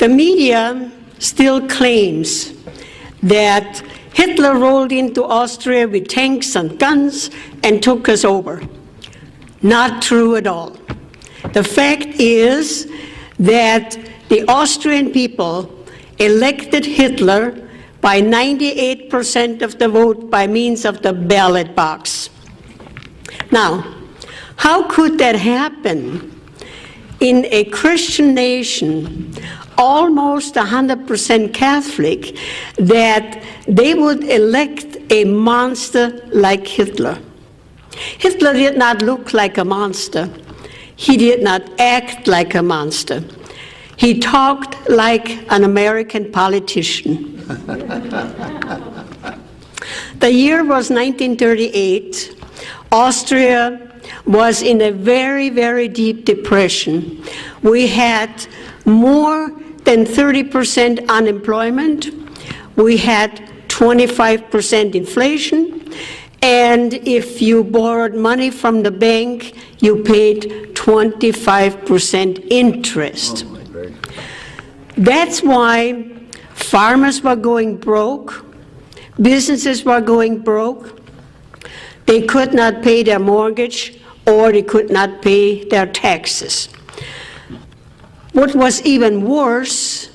The media still claims that Hitler rolled into Austria with tanks and guns and took us over. Not true at all. The fact is that the Austrian people elected Hitler by 98% of the vote by means of the ballot box. Now, how could that happen in a Christian nation, almost 100% Catholic, that they would elect a monster like Hitler? Hitler did not look like a monster. He did not act like a monster. He talked like an American politician. The year was 1938. Austria was in a very, very deep depression. We had more than 30% unemployment. We had 25% inflation. And if you borrowed money from the bank, you paid 25% interest. That's why farmers were going broke, businesses were going broke, they could not pay their mortgage, or they could not pay their taxes. What was even worse,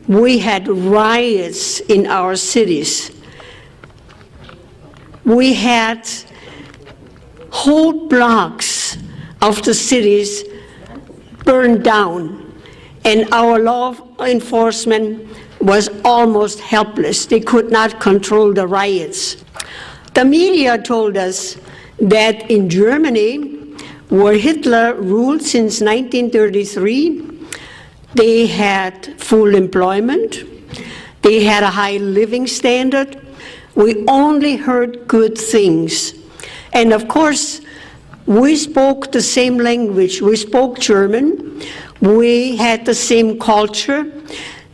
we had riots in our cities. We had whole blocks of the cities burned down, and our law enforcement was almost helpless. They could not control the riots. The media told us that in Germany, where Hitler ruled since 1933, they had full employment, they had a high living standard. We only heard good things. And of course, we spoke the same language. We spoke German. We had the same culture.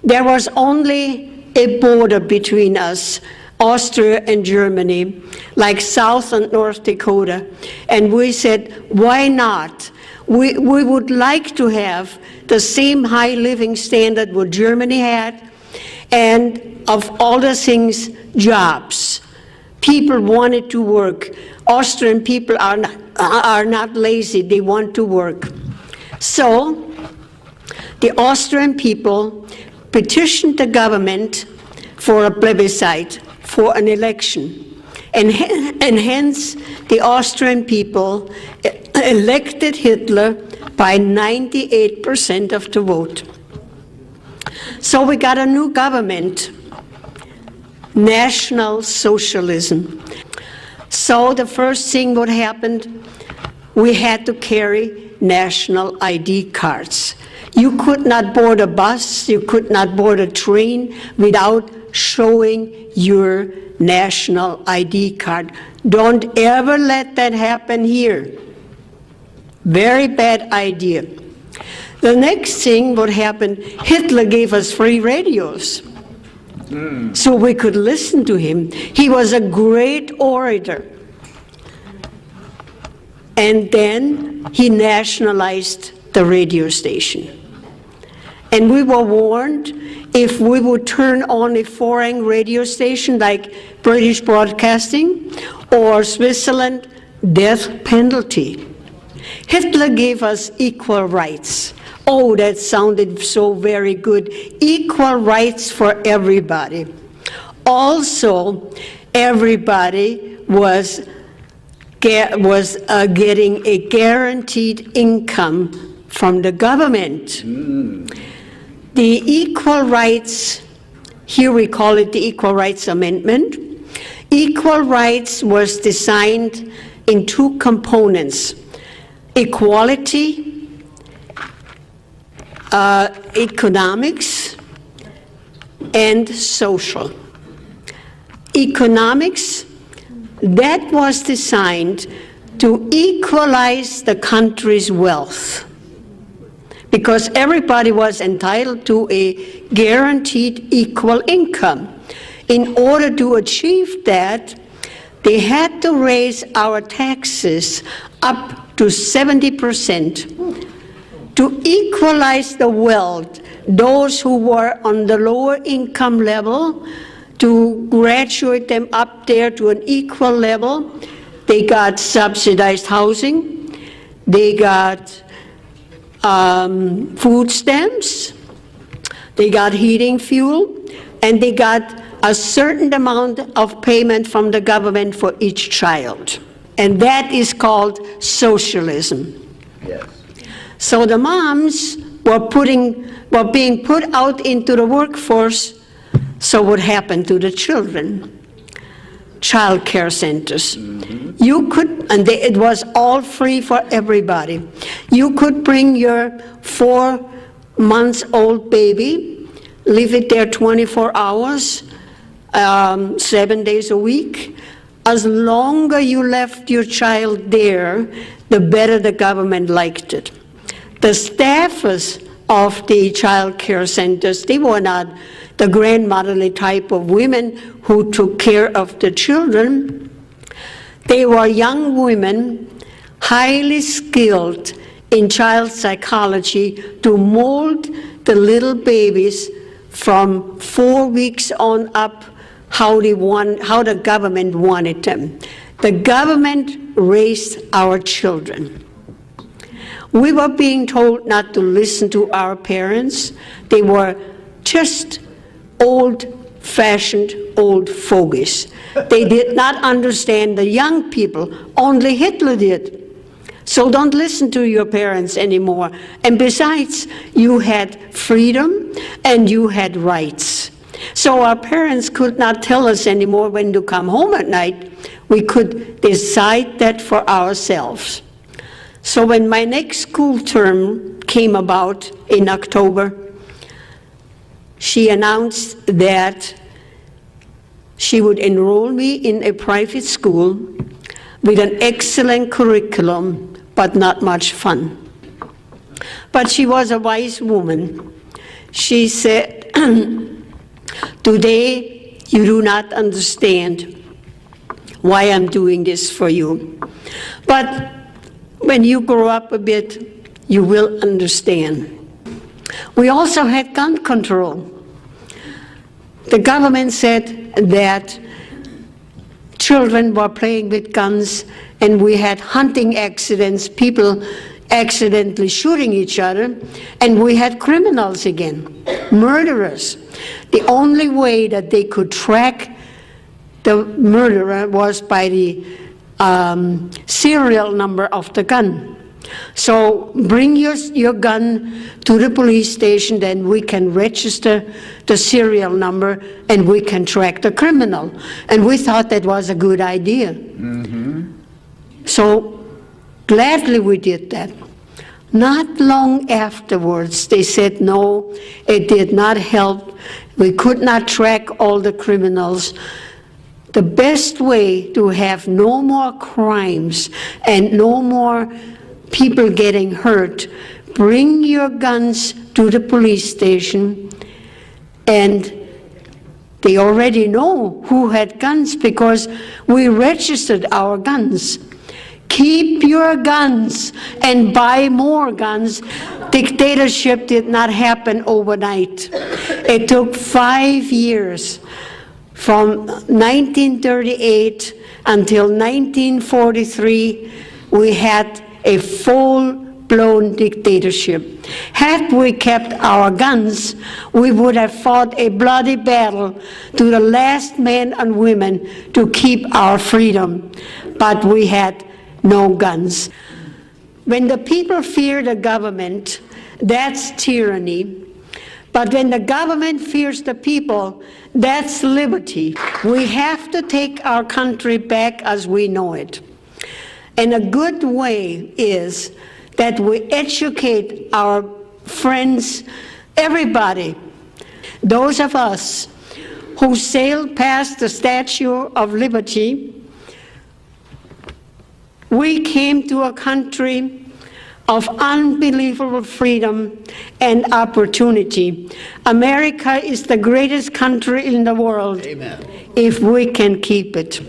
There was only a border between us, Austria and Germany, like South and North Dakota. And we said, why not? We would like to have the same high living standard what Germany had, and of all the things, jobs. People wanted to work. Austrian people are not lazy, they want to work. So the Austrian people petitioned the government for a plebiscite, for an election. And hence the Austrian people elected Hitler by 98% of the vote. So we got a new government, National Socialism. So the first thing what happened, we had to carry national ID cards. You could not board a bus, you could not board a train without showing your national ID card. Don't ever let that happen here. Very bad idea. The next thing what happened, Hitler gave us free radios. So we could listen to him. He was a great orator. And then he nationalized the radio station. And we were warned, if we would turn on a foreign radio station like British Broadcasting or Switzerland, death penalty. Hitler gave us equal rights. Oh, that sounded so very good. Equal rights for everybody. Also, everybody was getting a guaranteed income from the government. The equal rights, here we call it the Equal Rights Amendment. Equal rights was designed in two components: equality, economics, and social. Economics, that was designed to equalize the country's wealth, because everybody was entitled to a guaranteed equal income. In order to achieve that, they had to raise our taxes up to 70% to equalize the wealth those who were on the lower income level to graduate them up there to an equal level. They got subsidized housing, they got food stamps, they got heating fuel, and they got a certain amount of payment from the government for each child. And that is called socialism. Yes. So the moms were being put out into the workforce. So what happened to the children? Child care centers. Mm-hmm. You could, and it was all free for everybody. You could bring your 4-month-old baby, leave it there 24 hours, 7 days a week. As longer you left your child there, the better the government liked it. The staffers of the child care centers, they were not the grandmotherly type of women who took care of the children. They were young women, highly skilled in child psychology to mold the little babies from 4 weeks on up how the government wanted them. The government raised our children. We were being told not to listen to our parents. They were just old-fashioned old fogies. They did not understand the young people. Only Hitler did. So don't listen to your parents anymore. And besides, you had freedom and you had rights. So our parents could not tell us anymore when to come home at night. We could decide that for ourselves. So when my next school term came about in October, she announced that she would enroll me in a private school with an excellent curriculum, but not much fun. But she was a wise woman. She said, "Today you do not understand why I'm doing this for you. But when you grow up a bit, you will understand." We also had gun control. The government said that children were playing with guns, and we had hunting accidents, people accidentally shooting each other, and we had criminals again, murderers. The only way that they could track the murderer was by the serial number of the gun. So bring your gun to the police station, then we can register the serial number and we can track the criminal. And we thought that was a good idea. Mm-hmm. So gladly we did that. Not long afterwards, they said no, it did not help. We could not track all the criminals. The best way to have no more crimes and no more people getting hurt, bring your guns to the police station, and they already know who had guns because we registered our guns. Keep your guns and buy more guns. Dictatorship did not happen overnight. It took 5 years, from 1938 until 1943, we had a full-blown dictatorship. Had we kept our guns, we would have fought a bloody battle to the last man and women to keep our freedom. But we had no guns. When the people fear the government, that's tyranny. But when the government fears the people, that's liberty. We have to take our country back as we know it. And a good way is that we educate our friends, everybody. Those of us who sailed past the Statue of Liberty, we came to a country of unbelievable freedom and opportunity. America is the greatest country in the world. Amen. If we can keep it.